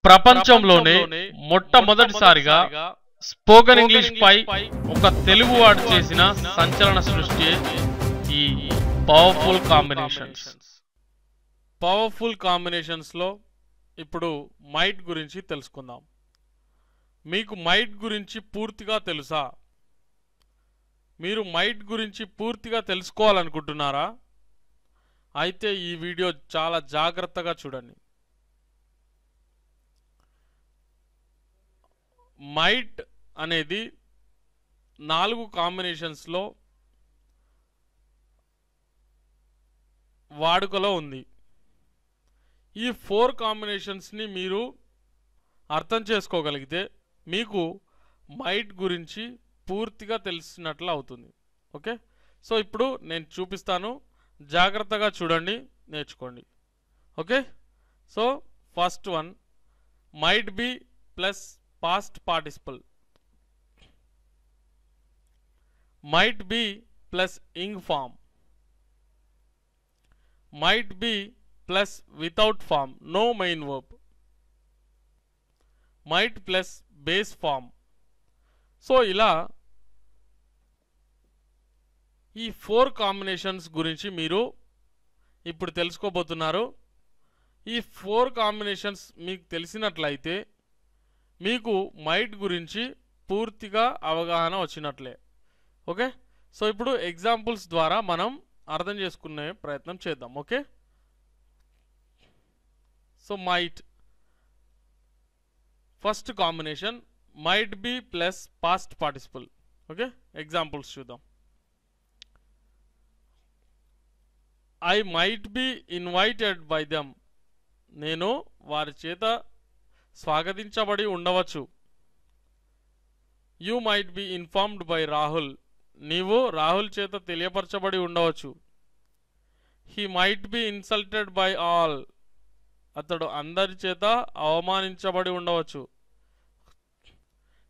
ప్రపంచంలోనే మొట్టమొదటిసారిగా spoken English పై ఒక తెలుగువాడు చేసిన సంచలన సృష్టి ఈ పవర్ఫుల్ కాంబినేషన్స్ లో ఇప్పుడు మైట్ గురించి తెలుసుకుందాం. మీకు మైట్ గురించి పూర్తిగా తెలుసా? మీరు మైట్ గురించి పూర్తిగా తెలుసుకోవాలనుకుంటున్నారా? అయితే ఈ వీడియో చాలా జాగ్రత్తగా చూడండి. మైట్ అనేది 4 కాంబినేషన్స్లో వాడుకలో ఉంది. ఈ 4 కాంబినేషన్స్ని మీరు అర్థం చేసుకోగలిగితే మీకు మైట్ గురించి పూర్తిగా తెలిసినట్లు అవుతుంది. ఓకే, సో ఇప్పుడు నేను చూపిస్తాను, జాగ్రత్తగా చూడండి, నేర్చుకోండి. Okay, so first one, might be plus past participle. Might be plus ing form. Might be plus without form, no main verb. Might plus base form. So ఇలా ఈ 4 కాంబినేషన్స్ గురించి మీరు ఇప్పుడు తెలుసుకోబోతున్నారు. ఈ 4 కాంబినేషన్స్ మీకు తెలిసినట్లయితే మీకు మైట్ గురించి పూర్తిగా అవగాహన వచ్చినట్లే. ఓకే, సో ఇప్పుడు ఎగ్జాంపుల్స్ ద్వారా మనం అర్థం చేసుకునే ప్రయత్నం చేద్దాం. Okay, so might first combination might be plus past participle. Okay, examples చూద్దాం. I might be invited by them. నేను వారి చేత స్వాగతించబడి ఉండవచ్చు. You might be informed by Rahul. నీవు రాహుల్ చేత తెలియపరచబడి ఉండవచ్చు. He might be insulted by all. అతడు అందరి చేత అవమానించబడి ఉండవచ్చు.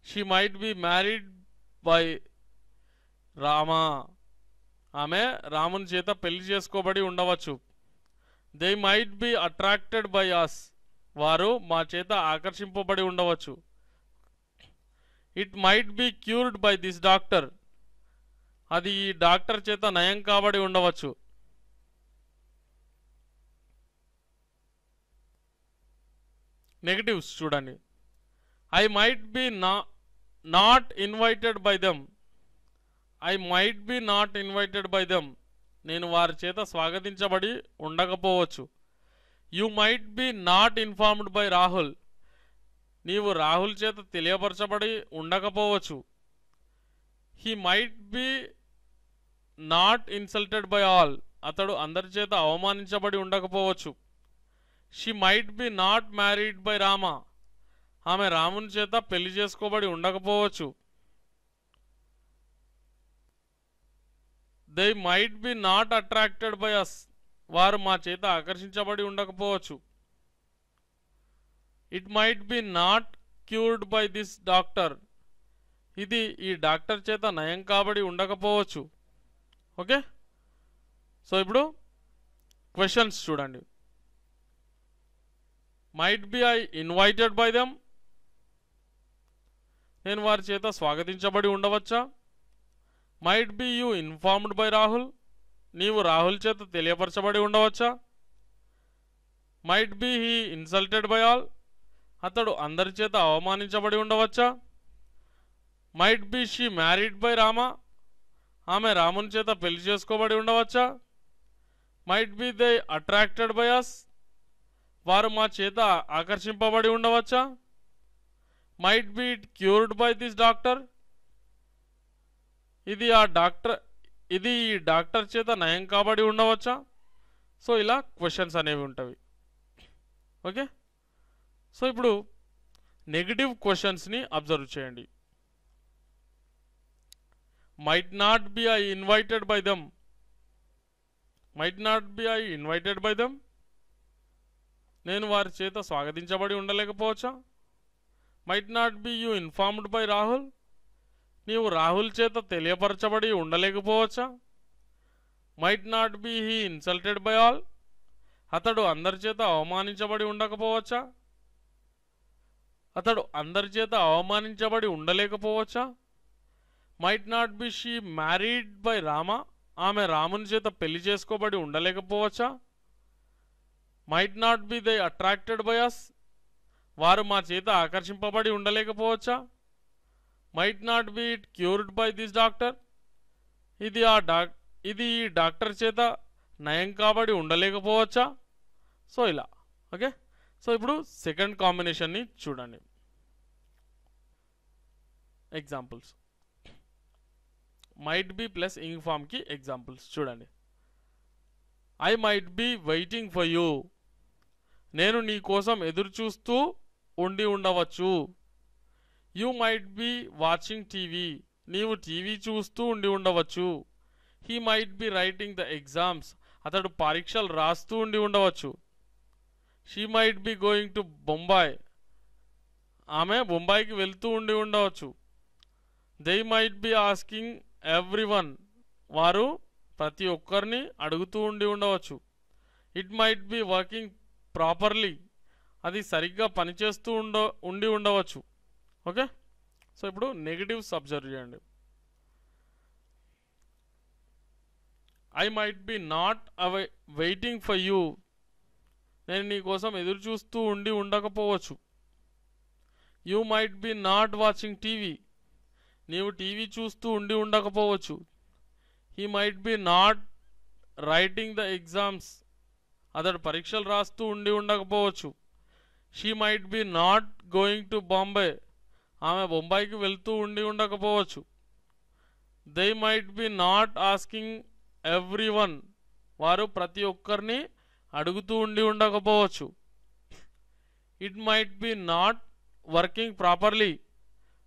She might be married by Rama. ఆమె రాముని చేత పెళ్లి చేసుకోబడి ఉండవచ్చు. They might be attracted by us. వారు మా చేత ఆకర్షింపబడి ఉండవచ్చు. It might be cured by this doctor. అది ఈ డాక్టర్ చేత నయం కాబడి ఉండవచ్చు. నెగటివ్స్ చూడండి. I might be not invited by them. I might be not invited by them. నేను వారి చేత స్వాగతించబడి ఉండకపోవచ్చు. You might be not informed by Rahul. నీవు రాహుల్ చేత తెలియపరచబడి ఉండకపోవచ్చు. He might be not insulted by all. అతడు అందరి చేత అవమానించబడి ఉండకపోవచ్చు. She might be not married by Rama. ఆమె రాముని చేత పెళ్లి చేసుకోబడి ఉండకపోవచ్చు. They might be not attracted by us. వారు మా చేత ఆకర్షించబడి ఉండకపోవచ్చు. It might be not cured by this doctor. ఇది ఈ డాక్టర్ చేత నయం కాబడి ఉండకపోవచ్చు. ఓకే, సో ఇప్పుడు క్వశ్చన్స్ చూడండి. Might be I invited by them. నేను వారి చేత స్వాగతించబడి ఉండవచ్చా? Might be you informed by Rahul. నీవు రాహుల్ చేత తెలియపరచబడి ఉండవచ్చా? Might be he insulted by all. అతడు అందరి చేత అవమానించబడి ఉండవచ్చా? Might be she married by Rama. ఆమె రాముని చేత పెళ్లి చేసుకోబడి ఉండవచ్చా? Might be they attracted by us. వారు మా చేత ఆకర్షింపబడి ఉండవచ్చా? Might be cured by this doctor. ఇది ఈ డాక్టర్ చేత నయం కాబడి ఉండవచ్చా? సో ఇలా క్వశ్చన్స్ అనేవి ఉంటాయి. ఓకే, సో ఇప్పుడు నెగటివ్ క్వశ్చన్స్ని అబ్జర్వ్ చేయండి. Might not be I invited by them. Might not be I invited by them. నేను వారి చేత స్వాగతించబడి ఉండలేకపోవచ్చా? Might not be you informed by Rahul. నీవు రాహుల్ చేత తెలియపరచబడి ఉండలేకపోవచ్చా? Might not be he insulted by all. అతడు అందరి చేత అవమానించబడి ఉండకపోవచ్చా? అతడు అందరి చేత అవమానించబడి ఉండలేకపోవచ్చా? Might not be she married by Rama, ఆమె రాముని చేత పెళ్లి చేసుకోబడి ఉండలేకపోవచ్చా? Might not be they attracted by us, వారు మా చేత ఆకర్షింపబడి ఉండలేకపోవచ్చా? Might not be it cured by this doctor, ఇది ఈ డాక్టర్ చేత నయం కాబడి ఉండలేకపోవచ్చా? సో ఇలా. ఓకే, సో ఇప్పుడు సెకండ్ కాంబినేషన్ని చూడండి. Examples might be plus ing ఫామ్కి ఎగ్జాంపుల్స్ చూడండి. I might be waiting for you, నేను నీ కోసం ఎదురు చూస్తూ ఉండి ఉండవచ్చు. You might be watching TV, నీవు టీవీ చూస్తూ ఉండి ఉండవచ్చు. He might be writing the exams, అతడు పరీక్షలు రాస్తూ ఉండి ఉండవచ్చు. She might be going to Bombay, ఆమె బొంబాయికి వెళ్తూ ఉండి ఉండవచ్చు. They might B asking everyone, వారు ప్రతి ఒక్కరిని అడుగుతూ ఉండి ఉండవచ్చు. It might be working properly, అది సరిగ్గా పనిచేస్తూ ఉండి ఉండవచ్చు. ఓకే, సో ఇప్పుడు నెగటివ్స్ అబ్జర్వ్ చేయండి. I might be not waiting for you, నేను నీ కోసం ఎదురు చూస్తూ ఉండి ఉండకపోవచ్చు. You might be not watching TV, నీవు టీవీ చూస్తూ ఉండి ఉండకపోవచ్చు. He might be not writing the exams, అతడు పరీక్షలు రాస్తూ ఉండి ఉండకపోవచ్చు. She might be not going to Bombay, ఆమె బొంబాయికి వెళ్తూ ఉండి ఉండకపోవచ్చు. They might be not asking everyone, వారు ప్రతి ఒక్కరిని అడుగుతూ ఉండి ఉండకపోవచ్చు. It might be not working properly,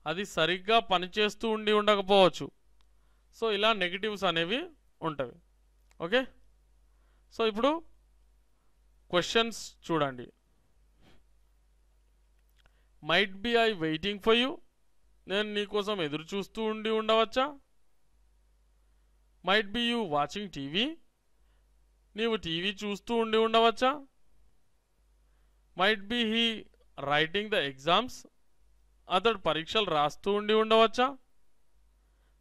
అది సరిగ్గా పనిచేస్తూ ఉండి ఉండకపోవచ్చు. సో ఇలా నెగిటివ్స్ అనేవి ఉంటాయి. ఓకే, సో ఇప్పుడు క్వశ్చన్స్ చూడండి. Might be I waiting for you, నేను నీకోసం ఎదురు చూస్తూ ఉండి ఉండవచ్చా? Might be you watching TV, నీవు టీవీ చూస్తూ ఉండి ఉండవచ్చా? Might be he writing the exams, అతడు పరీక్షలు రాస్తూ ఉండి ఉండవచ్చా?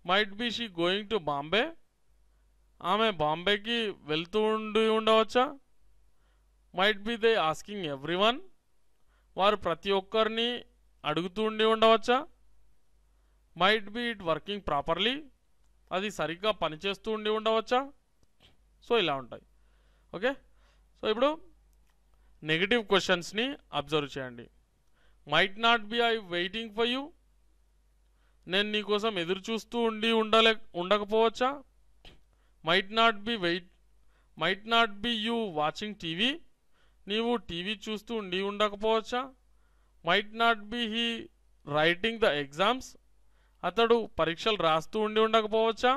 Might be she going to Bombay, ఆమె బాంబేకి వెళ్తూ ఉండి ఉండవచ్చా? Might be they asking everyone, వారు ప్రతి ఒక్కరిని అడుగుతూ ఉండి ఉండవచ్చా? Might B it working properly, అది సరిగ్గా పనిచేస్తూ ఉండి ఉండవచ్చా? సో ఇలా ఉంటాయి. ఓకే, సో ఇప్పుడు నెగిటివ్ క్వశ్చన్స్ని అబ్జర్వ్ చేయండి. Might not be I waiting for you, నేను నీకోసం ఎదురు చూస్తూ ఉండకపోవచ్చా? Might not be you watching TV, నీవు టీవీ చూస్తూ ఉండి ఉండకపోవచ్చా? Might not be he writing the exams, అతడు పరీక్షలు రాస్తూ ఉండి ఉండకపోవచ్చా?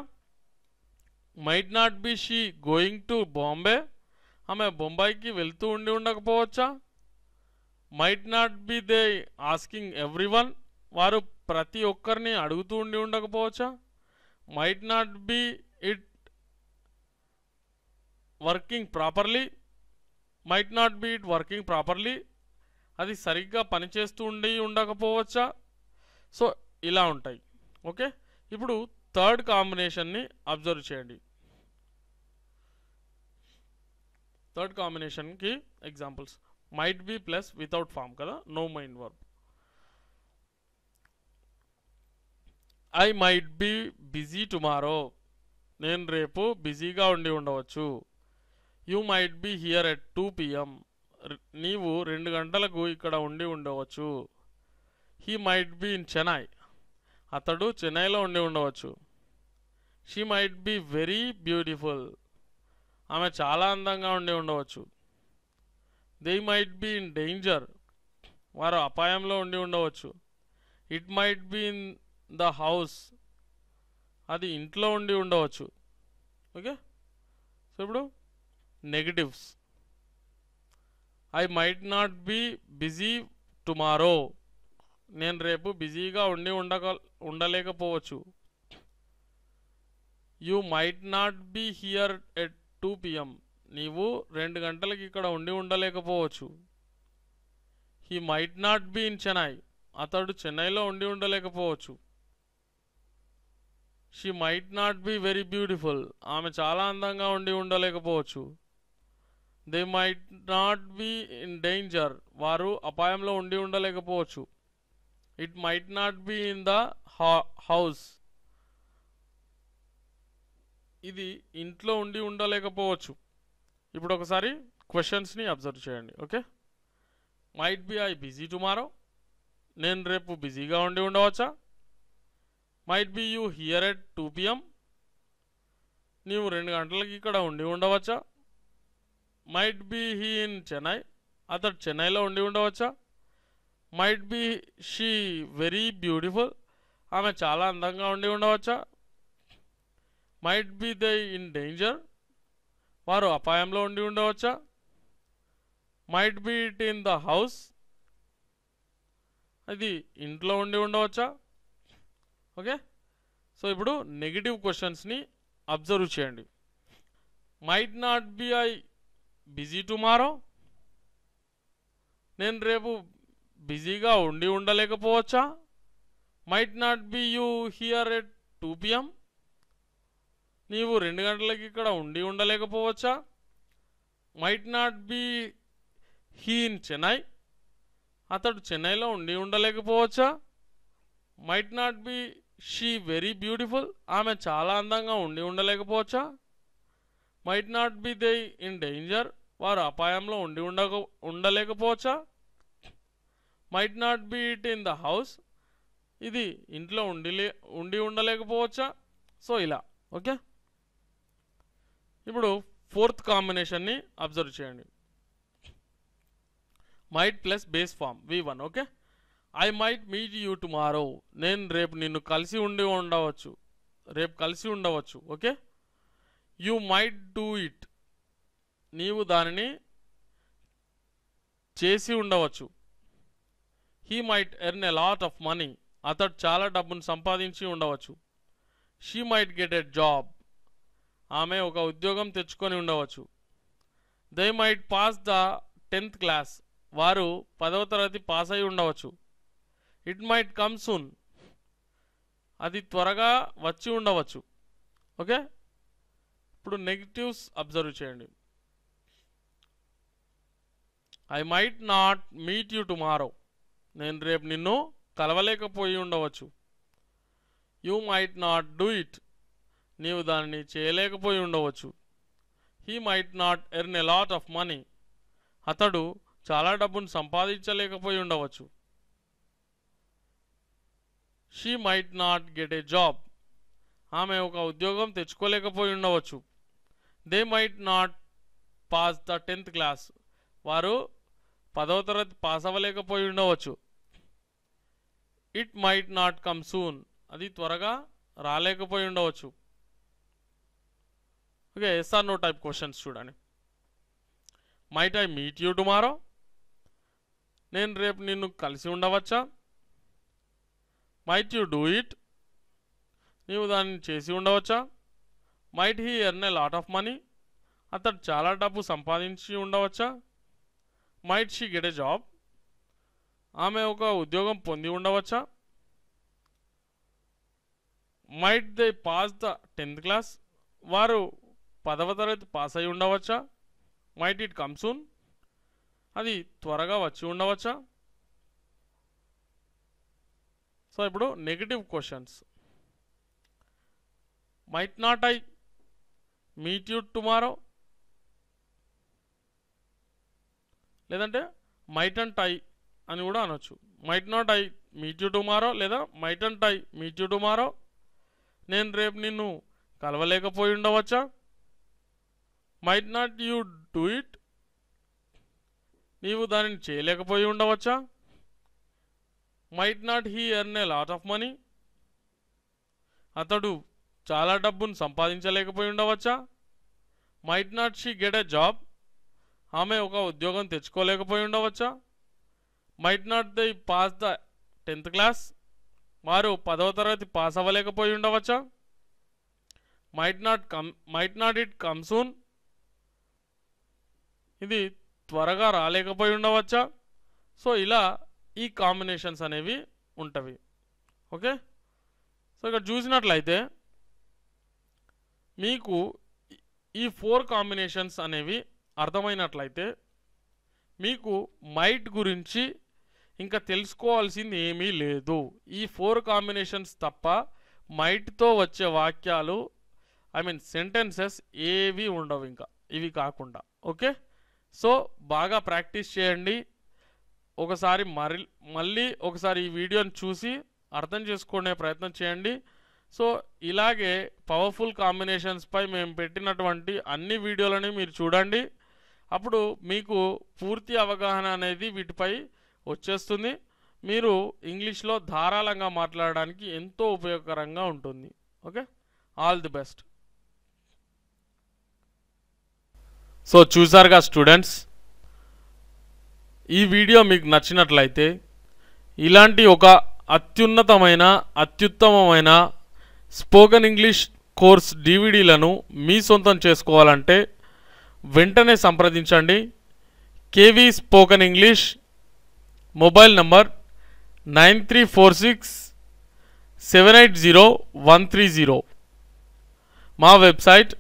Might not be she going to Bombay, ఆమె బొంబాయికి వెళ్తూ ఉండి ఉండకపోవచ్చా? Might not be they asking everyone, వారు ప్రతి ఒక్కరిని అడుగుతూ ఉండి ఉండకపోవచ్చా? Might not be it working properly, might not be it working properly, అది సరిగ్గా పనిచేస్తూ ఉండి ఉండకపోవచ్చా? సో ఇలా ఉంటాయి. ఓకే, ఇప్పుడు థర్డ్ కాంబినేషన్ని అబ్జర్వ్ చేయండి. థర్డ్ కాంబినేషన్కి examples. Might be plus without form కదా, no mind verb. I might be busy tomorrow, నేను రేపు బిజీగా ఉండి ఉండవచ్చు. You might be here at 2 PM, నీవు 2 గంటలకు ఇక్కడ ఉండి ఉండవచ్చు. He might be in Chennai, అతడు చెన్నైలో ఉండి ఉండవచ్చు. She might be very beautiful, ఆమె చాలా అందంగా ఉండి ఉండవచ్చు. They might be in danger, వారు అపాయంలో ఉండి ఉండవచ్చు. It might be in the house, అది ఇంట్లో ఉండి ఉండవచ్చు. ఓకే, సో ఇప్పుడు negatives. I might not be busy tomorrow, నేను రేపు బిజీగా ఉండలేకపోవచ్చు. You might not be here at 2 PM, నీవు 2 గంటలకి ఇక్కడ ఉండి ఉండలేకపోవచ్చు. He might not be in Chennai, అతడు చెన్నైలో ఉండి ఉండలేకపోవచ్చు. She might not be very beautiful. ఆమె చాలా అందంగా ఉండి ఉండలేకపోవచ్చు. They might not be in danger. వారు అపాయంలో ఉండి ఉండలేకపోవచ్చు. It might not be in the house. ఇది ఇంట్లో ఉండి ఉండలేకపోవచ్చు. ఇప్పుడు ఒకసారి క్వశ్చన్స్ని అబ్జర్వ్ చేయండి. Okay, might be I busy tomorrow. నేను రేపు బిజీగా ఉండి ఉండవచ్చా? Might be you here at 2 PM. నీవు 2 గంటలకి ఇక్కడ ఉండి ఉండవచ్చా? Might be he in Chennai. అతడు చెన్నైలో ఉండి ఉండవచ్చా? Might be she very beautiful. ఆమె చాలా అందంగా ఉండి ఉండవచ్చా? Might be they in danger. వారు అపాయంలో ఉండి ఉండవచ్చా? Might B it in the house. అది ఇంట్లో ఉండి ఉండవచ్చా? ఓకే, సో ఇప్పుడు నెగిటివ్ క్వశ్చన్స్ని అబ్జర్వ్ చేయండి. Might not be I busy tomorrow. నేను రేపు బిజీగా ఉండి ఉండలేకపోవచ్చా? Might not be you here at 2 PM. నీవు 2 గంటలకి ఇక్కడ ఉండి ఉండలేకపోవచ్చా? Might not be he in Chennai. అతడు చెన్నైలో ఉండి ఉండలేకపోవచ్చా? Might not be she very beautiful. ఆమె చాలా అందంగా ఉండి ఉండలేకపోవచ్చా? Might not be they in danger. వారు అపాయంలో ఉండి ఉండలేకపోవచ్చా? Might not be it in the house. ఇది ఇంట్లో ఉండి ఉండలేకపోవచ్చా? సో ఇలా. ఓకే, ఇప్పుడు 4th కాంబినేషన్ని అబ్జర్వ్ చేయండి. Might plus base form V1. Okay, I might meet you tomorrow. నేను రేపు నిన్ను కలిసి ఉండవచ్చు. Okay, you might do it. నీవు దానిని చేసి ఉండవచ్చు. He might earn a lot of money. అతడు చాలా డబ్బును సంపాదించి ఉండవచ్చు. She might get a job. ఆమె ఒక ఉద్యోగం తెచ్చుకొని ఉండవచ్చు. They might pass the 10th class. వారు 10వ తరగతి పాస్ అయి ఉండవచ్చు. It might come soon. అది త్వరగా వచ్చి ఉండవచ్చు. ఓకే, ఇప్పుడు నెగిటివ్స్ అబ్జర్వ్ చేయండి. I might not meet you tomorrow. నేను రేపు నిన్ను కలవలేకపోయి ఉండవచ్చు. You might not do it. నీవు దానిని చేయలేకపోయి ఉండవచ్చు. He might not earn a lot of money. అతడు చాలా డబ్బును సంపాదించలేకపోయి ఉండవచ్చు. She might not get a job. ఆమె ఒక ఉద్యోగం తెచ్చుకోలేకపోయి ఉండవచ్చు. They might not pass the 10th class. వారు 10వ తరగతి పాస్ అవ్వలేకపోయి ఉండవచ్చు. It might not come soon. అది త్వరగా రాలేకపోయి ఉండవచ్చు. Okay, yes or no type questions చూడండి. Might I meet you tomorrow. నేను రేపు నిన్ను కలిసి ఉండవచ్చా? Might you do it. నీవు దాన్ని చేసి ఉండవచ్చా? Might he earn a lot of money. అతడు చాలా డబ్బు సంపాదించి ఉండవచ్చా? Might she get a job. ఆమె ఒక ఉద్యోగం పొంది ఉండవచ్చా? Might they pass the 10th class. వారు 10వ తరగతి పాస్ అయి ఉండవచ్చా? Might it come soon. అది త్వరగా వచ్చి ఉండవచ్చా? సో ఇప్పుడు negative questions. Might not I meet you tomorrow. లేదంటే మైట్ అంట్ ఐ అని కూడా అనొచ్చు. Might not I meet you tomorrow లేదా మైట్ అంట్ ఐ మీట్ యూ టుమారో. నేను రేపు నిన్ను కలవలేకపోయి ఉండవచ్చా? Might not you do it. నీవు దానిని చేయలేకపోయి ఉండవచ్చా? Might not he earn a lot of money. అతడు చాలా డబ్బును సంపాదించలేకపోయి ఉండవచ్చా? Might not she get a job. ఆమె ఒక ఉద్యోగం తెచ్చుకోలేకపోయి ఉండవచ్చా? Might not they pass the 10th class. వారు 10వ తరగతి పాస్ అవ్వలేకపోయి ఉండవచ్చా? Might not it come soon. ఇది త్వరగా రాలేకపోయి ఉండవచ్చా? సో ఇలా ఈ కాంబినేషన్స్ అనేవి ఉంటవి. ఓకే, సో ఇక్కడ చూసినట్లయితే మీకు ఈ 4 కాంబినేషన్స్ అనేవి అర్థమైనట్లయితే మీకు మైట్ గురించి ఇంకా తెలుసుకోవాల్సింది ఏమీ లేదు. ఈ 4 కాంబినేషన్స్ తప్ప మైట్తో వచ్చే వాక్యాలు సెంటెన్సెస్ ఏవి ఉండవు ఇంకా ఇవి కాకుండా. ఓకే, సో బాగా ప్రాక్టీస్ చేయండి. ఒకసారి మళ్ళీ ఒకసారి ఈ వీడియోని చూసి అర్థం చేసుకునే ప్రయత్నం చేయండి. సో ఇలాగే పవర్ఫుల్ కాంబినేషన్స్ పై మేము పెట్టినటువంటి అన్ని వీడియోలని మీరు చూడండి. అప్పుడు మీకు పూర్తి అవగాహన అనేది వీటిపై వచ్చేస్తుంది. మీరు ఇంగ్లీష్లో ధారాళంగా మాట్లాడడానికి ఎంతో ఉపయోగకరంగా ఉంటుంది. Okay, all the best. So చూసారుగా స్టూడెంట్స్, ఈ వీడియో మీకు నచ్చినట్లయితే ఇలాంటి ఒక అత్యుత్తమమైన స్పోకెన్ ఇంగ్లీష్ కోర్స్ డివిడీలను మీ సొంతం చేసుకోవాలంటే వెంటనే సంప్రదించండి. KV spoken English, mobile number 9346780130. మా వెబ్సైట్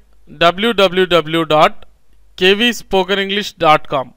www.kvspokenenglish.com.